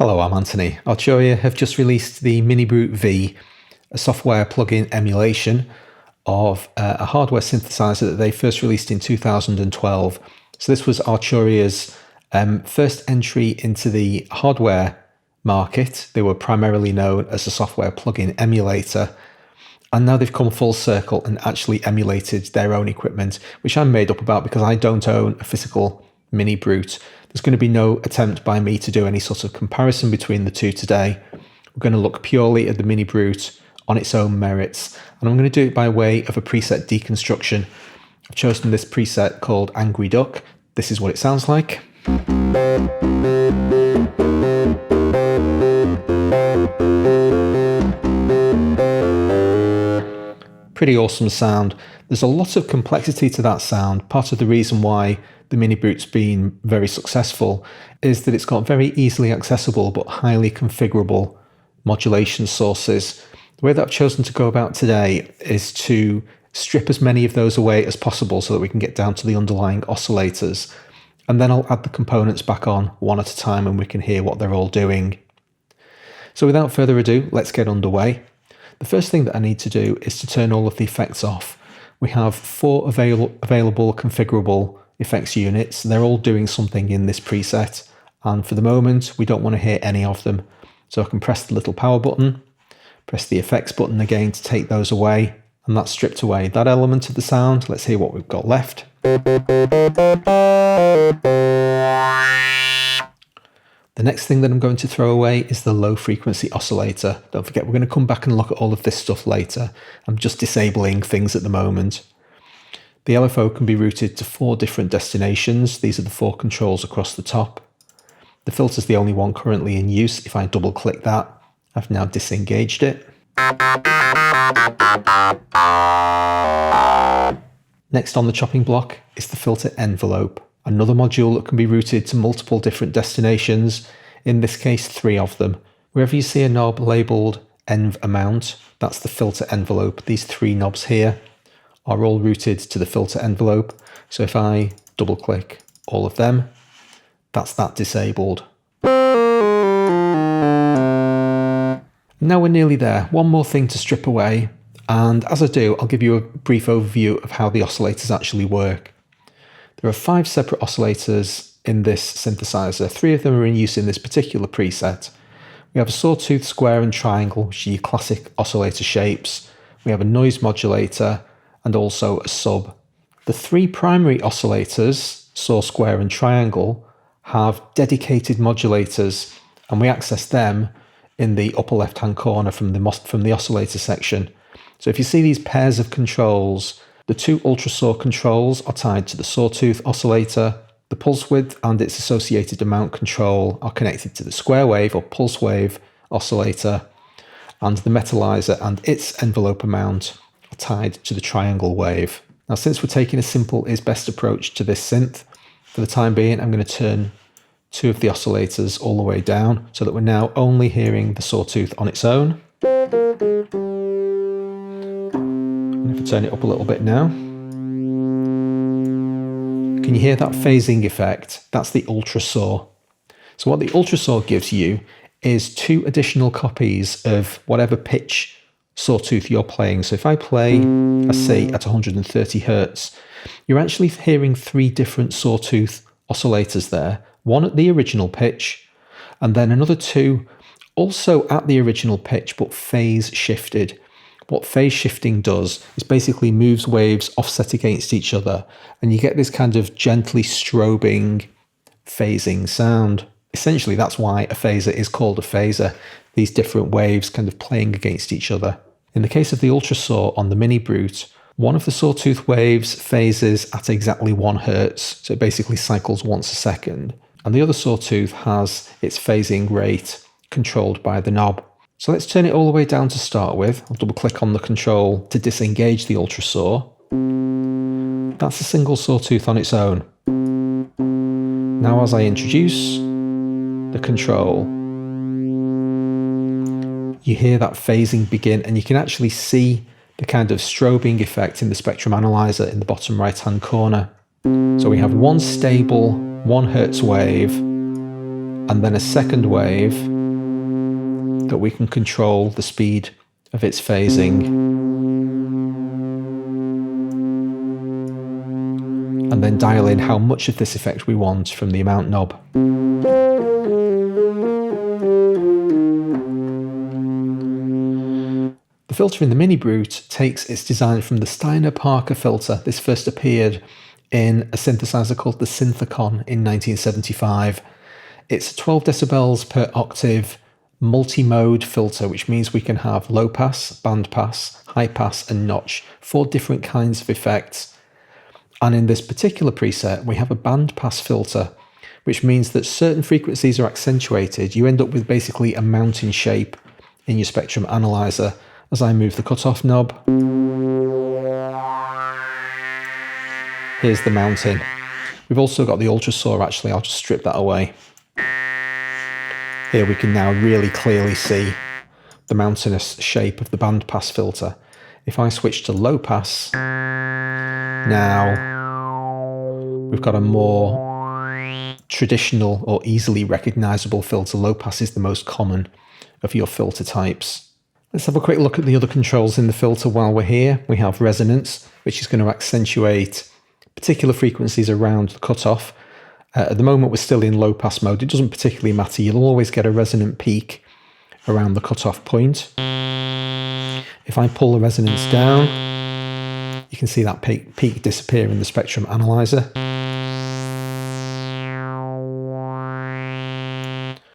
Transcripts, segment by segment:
Hello, I'm Anthony. Arturia have just released the MiniBrute-V, a software plugin emulation of a hardware synthesizer that they first released in 2012. So this was Arturia's first entry into the hardware market. They were primarily known as a software plugin emulator, and now they've come full circle and actually emulated their own equipment, which I'm made up about because I don't own a physical MiniBrute. There's going to be no attempt by me to do any sort of comparison between the two today. We're going to look purely at the MiniBrute on its own merits, and I'm going to do it by way of a preset deconstruction. I've chosen this preset called Angry Duck. This is what it sounds like. Pretty awesome sound. There's a lot of complexity to that sound. Part of the reason why the MiniBrute's been very successful is that it's got very easily accessible but highly configurable modulation sources. The way that I've chosen to go about today is to strip as many of those away as possible so that we can get down to the underlying oscillators, and then I'll add the components back on one at a time and we can hear what they're all doing. So without further ado, let's get underway. The first thing that I need to do is to turn all of the effects off. We have 4 available configurable effects units. They're all doing something in this preset, and for the moment we don't want to hear any of them. So I can press the little power button, press the effects button again to take those away, and that's stripped away that element of the sound. Let's hear what we've got left. The next thing that I'm going to throw away is the low frequency oscillator. Don't forget, we're going to come back and look at all of this stuff later. I'm just disabling things at the moment. The LFO can be routed to 4 different destinations. These are the 4 controls across the top. The filter's the only one currently in use. If I double click that, I've now disengaged it. Next on the chopping block is the filter envelope, another module that can be routed to multiple different destinations, in this case 3 of them. Wherever you see a knob labelled env amount, that's the filter envelope. These 3 knobs here are all routed to the filter envelope. So if I double click all of them, that's that disabled. Now we're nearly there. One more thing to strip away, and as I do, I'll give you a brief overview of how the oscillators actually work. There are 5 separate oscillators in this synthesizer. 3 of them are in use in this particular preset. We have a sawtooth, square and triangle, which are your classic oscillator shapes. We have a noise modulator and also a sub. The 3 primary oscillators, saw, square and triangle, have dedicated modulators, and we access them in the upper left hand corner from the oscillator section. So if you see these pairs of controls, the 2 ultra saw controls are tied to the sawtooth oscillator. The pulse width and its associated amount control are connected to the square wave or pulse wave oscillator, and the metallizer and its envelope amount are tied to the triangle wave. Now, since we're taking a simple is best approach to this synth, for the time being I'm going to turn 2 of the oscillators all the way down so that we're now only hearing the sawtooth on its own. And if I turn it up a little bit now, can you hear that phasing effect? That's the ultra saw. So what the ultra saw gives you is 2 additional copies of whatever pitch sawtooth you're playing. So if I play a C at 130 Hertz, you're actually hearing 3 different sawtooth oscillators there. 1 at the original pitch, and then another 2 also at the original pitch but phase shifted. What phase shifting does is basically moves waves offset against each other, and you get this kind of gently strobing phasing sound. Essentially that's why a phaser is called a phaser, these different waves kind of playing against each other. In the case of the ultra saw on the MiniBrute, one of the sawtooth waves phases at exactly 1 Hertz, so it basically cycles once a second, and the other sawtooth has its phasing rate controlled by the knob. So let's turn it all the way down to start with. I'll double click on the control to disengage the ultra saw. That's a single sawtooth on its own. Now as I introduce the control, you hear that phasing begin, and you can actually see the kind of strobing effect in the spectrum analyzer in the bottom right hand corner. So we have one stable 1 Hertz wave, and then a second wave that we can control the speed of its phasing, and then dial in how much of this effect we want from the amount knob. The filter in the MiniBrute takes its design from the Steiner-Parker filter. This first appeared in a synthesizer called the Synthicon in 1975. It's 12 decibels per octave multi-mode filter, which means we can have low pass, band pass, high pass, and notch, 4 different kinds of effects. And in this particular preset, we have a band pass filter, which means that certain frequencies are accentuated. You end up with basically a mountain shape in your spectrum analyzer. As I move the cutoff knob, here's the mountain. We've also got the ultra saw, actually. I'll just strip that away. Here we can now really clearly see the mountainous shape of the bandpass filter. If I switch to low pass, now we've got a more traditional or easily recognizable filter. Low pass is the most common of your filter types. Let's have a quick look at the other controls in the filter while we're here. We have resonance, which is going to accentuate particular frequencies around the cutoff. At the moment, we're still in low pass mode. It doesn't particularly matter. You'll always get a resonant peak around the cutoff point. If I pull the resonance down, you can see that peak disappear in the spectrum analyzer.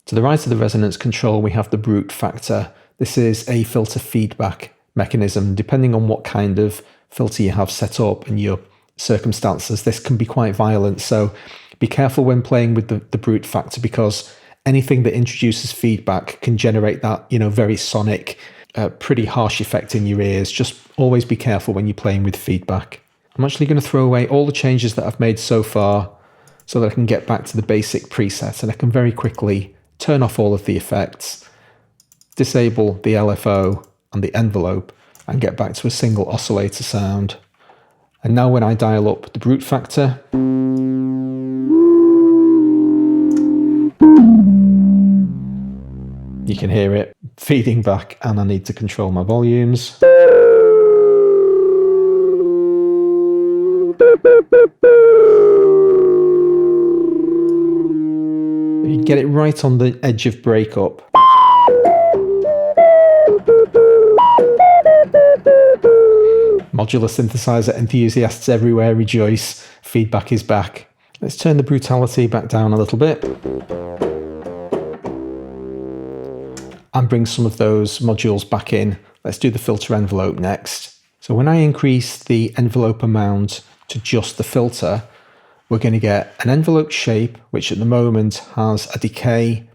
To the right of the resonance control, we have the brute factor. This is a filter feedback mechanism. Depending on what kind of filter you have set up and your circumstances, this can be quite violent. So be careful when playing with the brute factor, because anything that introduces feedback can generate that, very sonic, pretty harsh effect in your ears. Just always be careful when you're playing with feedback. I'm actually going to throw away all the changes that I've made so far so that I can get back to the basic preset, and I can very quickly turn off all of the effects, disable the LFO and the envelope, and get back to a single oscillator sound. And now when I dial up the brute factor, you can hear it feeding back, and I need to control my volumes. You get it right on the edge of breakup. Modular synthesizer enthusiasts everywhere rejoice. Feedback is back. Let's turn the brutality back down a little bit and bring some of those modules back in. Let's do the filter envelope next. So when I increase the envelope amount to just the filter, we're going to get an envelope shape, which at the moment has a decay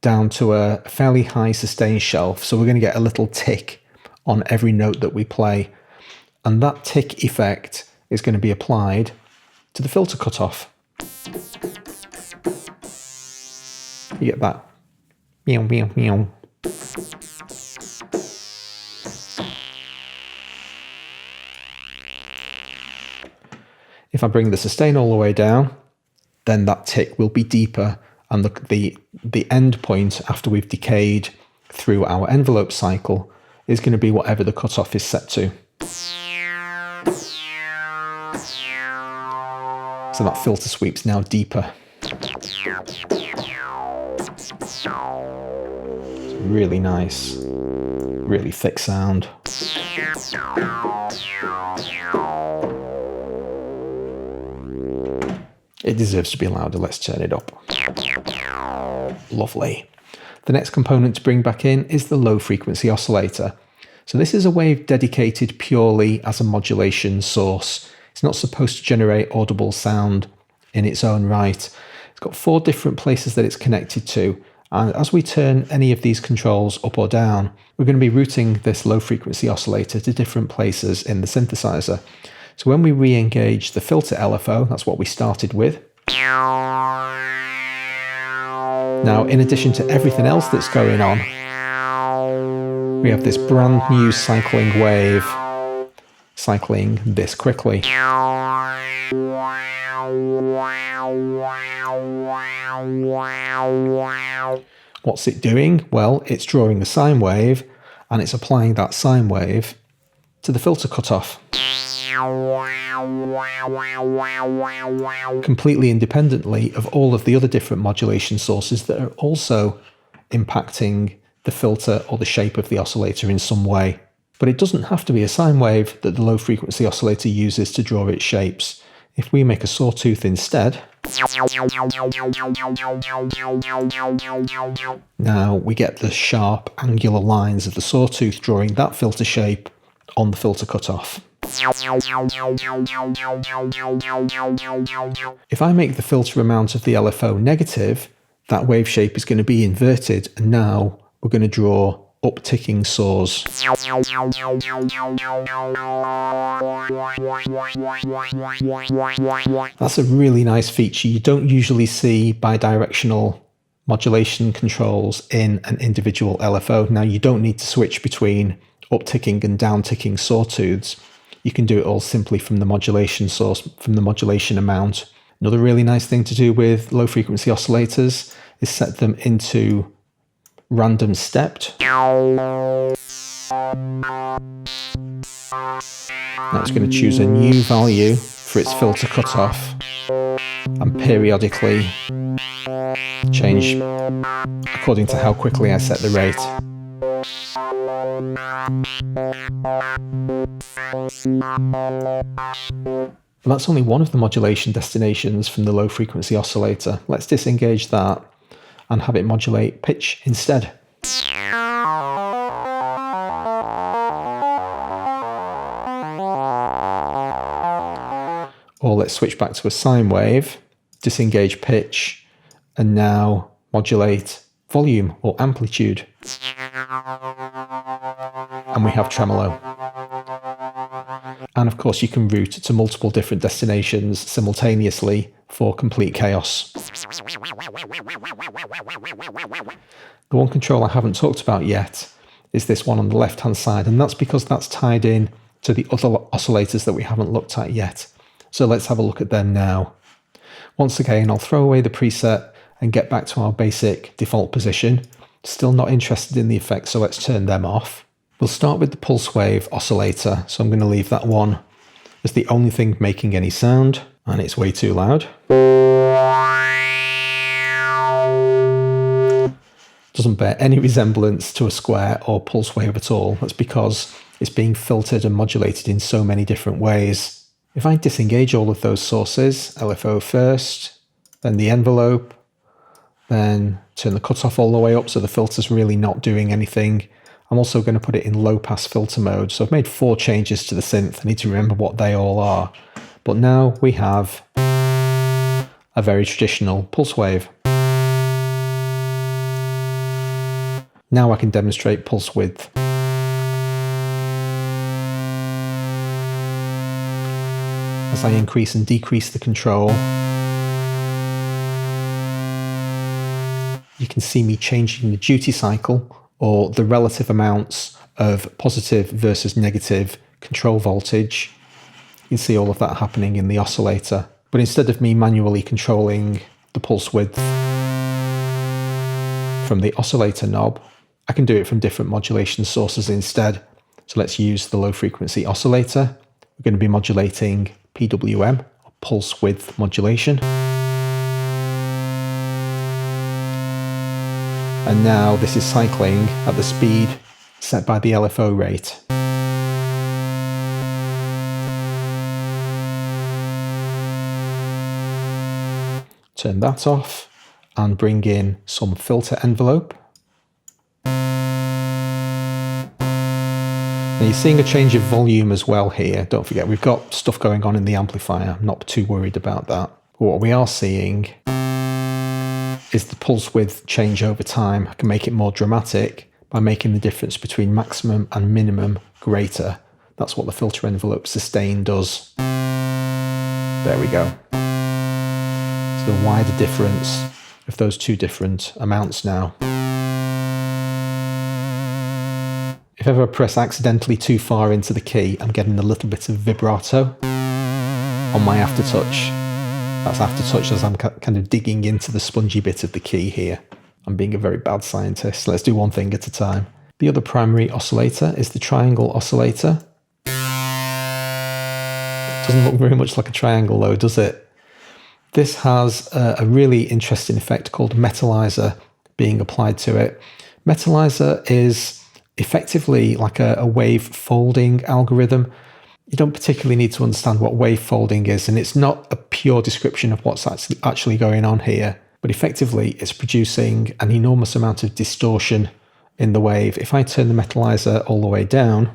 down to a fairly high sustain shelf. So we're going to get a little tick on every note that we play. And that tick effect is going to be applied to the filter cutoff. You get that. Meow, meow, meow. If I bring the sustain all the way down, then that tick will be deeper, and the end point after we've decayed through our envelope cycle is going to be whatever the cutoff is set to. So that filter sweep's now deeper. It's really nice, really thick sound. It deserves to be louder. Let's turn it up. Lovely. The next component to bring back in is the low frequency oscillator. So this is a wave dedicated purely as a modulation source. It's not supposed to generate audible sound in its own right. It's got 4 different places that it's connected to. And as we turn any of these controls up or down, we're going to be routing this low frequency oscillator to different places in the synthesizer. So when we re-engage the filter LFO, that's what we started with. Now, in addition to everything else that's going on, we have this brand new cycling wave cycling this quickly. What's it doing? Well, it's drawing a sine wave and it's applying that sine wave to the filter cutoff. Completely independently of all of the other different modulation sources that are also impacting the filter or the shape of the oscillator in some way. But it doesn't have to be a sine wave that the low frequency oscillator uses to draw its shapes. If we make a sawtooth instead, now we get the sharp angular lines of the sawtooth drawing that filter shape on the filter cutoff. If I make the filter amount of the LFO negative, that wave shape is going to be inverted, and now we're going to draw upticking saws. That's a really nice feature you don't usually see bidirectional modulation controls in an individual LFO. Now, you don't need to switch between upticking and downticking sawtooths. You can do it all simply from the modulation source, from the modulation amount. Another really nice thing to do with low frequency oscillators is set them into random stepped. Now it's going to choose a new value for its filter cutoff and periodically change according to how quickly I set the rate. But that's only one of the modulation destinations from the low frequency oscillator. Let's disengage that and have it modulate pitch instead. Or let's switch back to a sine wave, disengage pitch, and now modulate volume or amplitude. And we have tremolo. And of course you can route to multiple different destinations simultaneously for complete chaos. The one control I haven't talked about yet is this one on the left hand side, and that's because that's tied in to the other oscillators that we haven't looked at yet. So let's have a look at them now. Once again, I'll throw away the preset and get back to our basic default position. Still not interested in the effects, so let's turn them off. We'll start with the pulse wave oscillator, so I'm going to leave that one as the only thing making any sound, and it's way too loud. Doesn't bear any resemblance to a square or pulse wave at all. That's because it's being filtered and modulated in so many different ways. If I disengage all of those sources, LFO first, then the envelope, then turn the cutoff all the way up so the filter's really not doing anything. I'm also going to put it in low pass filter mode. So I've made 4 changes to the synth. I need to remember what they all are. But now we have a very traditional pulse wave. Now I can demonstrate pulse width. As I increase and decrease the control, you can see me changing the duty cycle, or the relative amounts of positive versus negative control voltage. You can see all of that happening in the oscillator. But instead of me manually controlling the pulse width from the oscillator knob, I can do it from different modulation sources instead. So let's use the low frequency oscillator. We're going to be modulating PWM, or pulse width modulation. And now this is cycling at the speed set by the LFO rate. Turn that off and bring in some filter envelope. Now you're seeing a change of volume as well here. Don't forget, we've got stuff going on in the amplifier. I'm not too worried about that. But what we are seeing is the pulse width change over time. I can make it more dramatic by making the difference between maximum and minimum greater. That's what the filter envelope sustain does. There we go. So the wider difference of those two different amounts now. If ever I press accidentally too far into the key, I'm getting a little bit of vibrato on my aftertouch. That's aftertouch as I'm kind of digging into the spongy bit of the key here. I'm being a very bad scientist. Let's do one thing at a time. The other primary oscillator is the triangle oscillator. Doesn't look very much like a triangle though, does it? This has a really interesting effect called metallizer being applied to it. Metallizer is effectively like a wave folding algorithm. You don't particularly need to understand what wave folding is, and it's not a pure description of what's actually going on here, but effectively it's producing an enormous amount of distortion in the wave. If I turn the metallizer all the way down,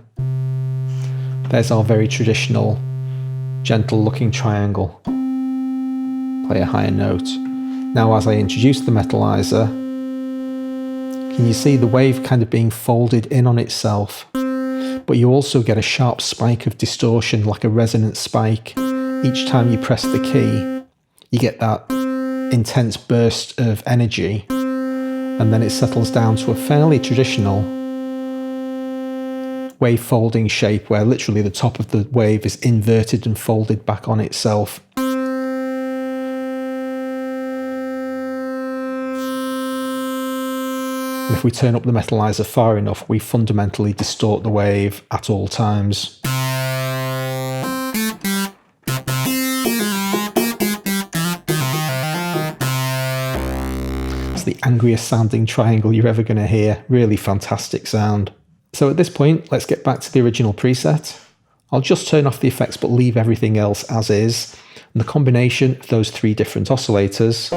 there's our very traditional gentle looking triangle. Play a higher note. Now as I introduce the metallizer, can you see the wave kind of being folded in on itself? But you also get a sharp spike of distortion, like a resonant spike. Each time you press the key, you get that intense burst of energy, and then it settles down to a fairly traditional wave folding shape where literally the top of the wave is inverted and folded back on itself. And if we turn up the metallizer far enough, we fundamentally distort the wave at all times. It's the angriest sounding triangle you're ever going to hear. Really fantastic sound. So at this point, let's get back to the original preset. I'll just turn off the effects but leave everything else as is. And the combination of those three different oscillators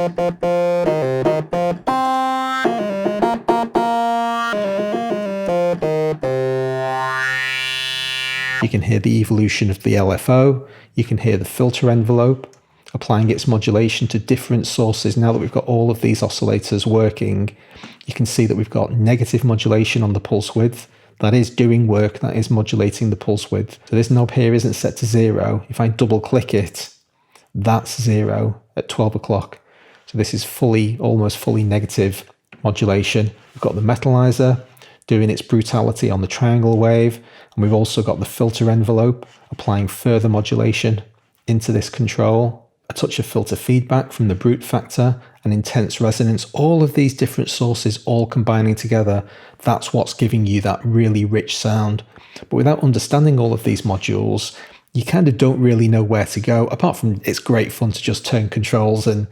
you can hear the evolution of the LFO, you can hear the filter envelope, applying its modulation to different sources. Now that we've got all of these oscillators working, you can see that we've got negative modulation on the pulse width. That is doing work, that is modulating the pulse width. So this knob here isn't set to 0. If I double click it, that's 0 at 12 o'clock. So this is almost fully negative modulation. We've got the metallizer doing its brutality on the triangle wave, and we've also got the filter envelope applying further modulation into this control, a touch of filter feedback from the brute factor, and intense resonance. All of these different sources all combining together, that's what's giving you that really rich sound. But without understanding all of these modules, you kind of don't really know where to go, apart from it's great fun to just turn controls and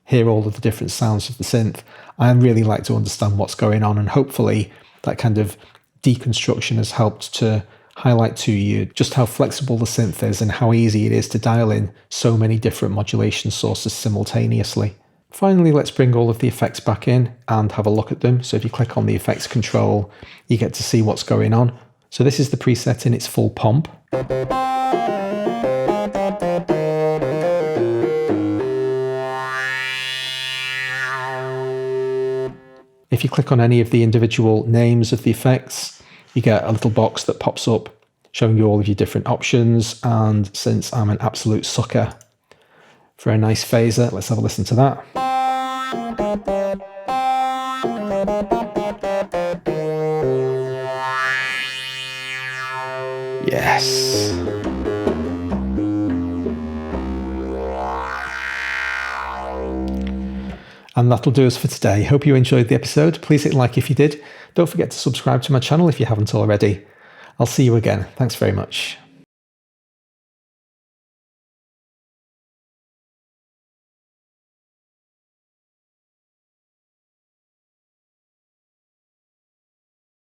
hear all of the different sounds of the synth. I really like to understand what's going on, and hopefully that kind of deconstruction has helped to highlight to you just how flexible the synth is and how easy it is to dial in so many different modulation sources simultaneously. Finally, let's bring all of the effects back in and have a look at them. So if you click on the effects control, you get to see what's going on. So this is the preset in its full pomp. If you click on any of the individual names of the effects, you get a little box that pops up showing you all of your different options. And since I'm an absolute sucker for a nice phaser, let's have a listen to that. Yes. And that'll do us for today. Hope you enjoyed the episode. Please hit like if you did. Don't forget to subscribe to my channel if you haven't already. I'll see you again. Thanks very much.